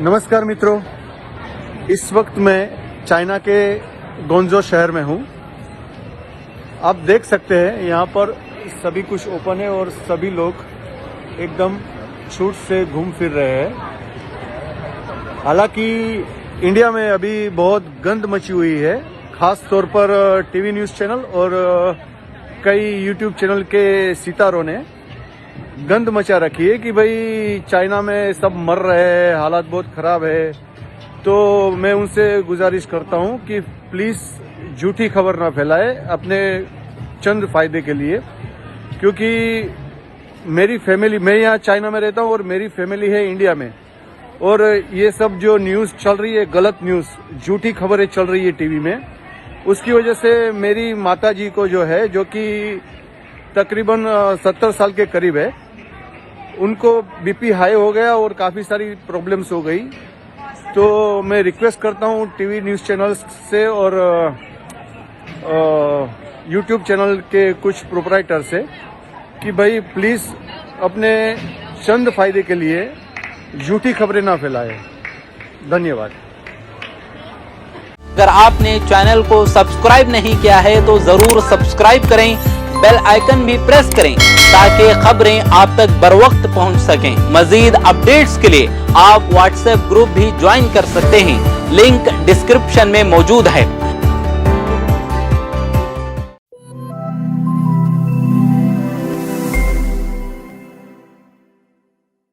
नमस्कार मित्रों, इस वक्त मैं चाइना के गोंजो शहर में हूं। आप देख सकते हैं यहाँ पर सभी कुछ ओपन है और सभी लोग एकदम छूट से घूम फिर रहे हैं। हालांकि इंडिया में अभी बहुत गंद मची हुई है, खास तौर पर टीवी न्यूज़ चैनल और कई यूट्यूब चैनल के सितारों ने गंद मचा रखी है कि भाई चाइना में सब मर रहे हैं, हालात बहुत खराब है। तो मैं उनसे गुजारिश करता हूं कि प्लीज़ झूठी खबर ना फैलाए अपने चंद फायदे के लिए, क्योंकि मेरी फैमिली, मैं यहाँ चाइना में रहता हूं और मेरी फैमिली है इंडिया में। और ये सब जो न्यूज़ चल रही है, गलत न्यूज़, झूठी खबरें चल रही है टीवी में, उसकी वजह से मेरी माता जी को जो है, जो कि तकरीबन 70 साल के करीब है, उनको बीपी हाई हो गया और काफ़ी सारी प्रॉब्लम्स हो गई। तो मैं रिक्वेस्ट करता हूँ टीवी न्यूज़ चैनल्स से और यूट्यूब चैनल के कुछ प्रोपराइटर से कि भाई प्लीज़ अपने चंद फायदे के लिए झूठी खबरें ना फैलाएं। धन्यवाद। अगर आपने चैनल को सब्सक्राइब नहीं किया है तो जरूर सब्सक्राइब करें, बेल आइकन भी प्रेस करें ताकि खबरें आप तक बर वक्त पहुंच सकें। मजीद अपडेट्स के लिए आप व्हाट्सएप ग्रुप भी ज्वाइन कर सकते हैं, लिंक डिस्क्रिप्शन में मौजूद है।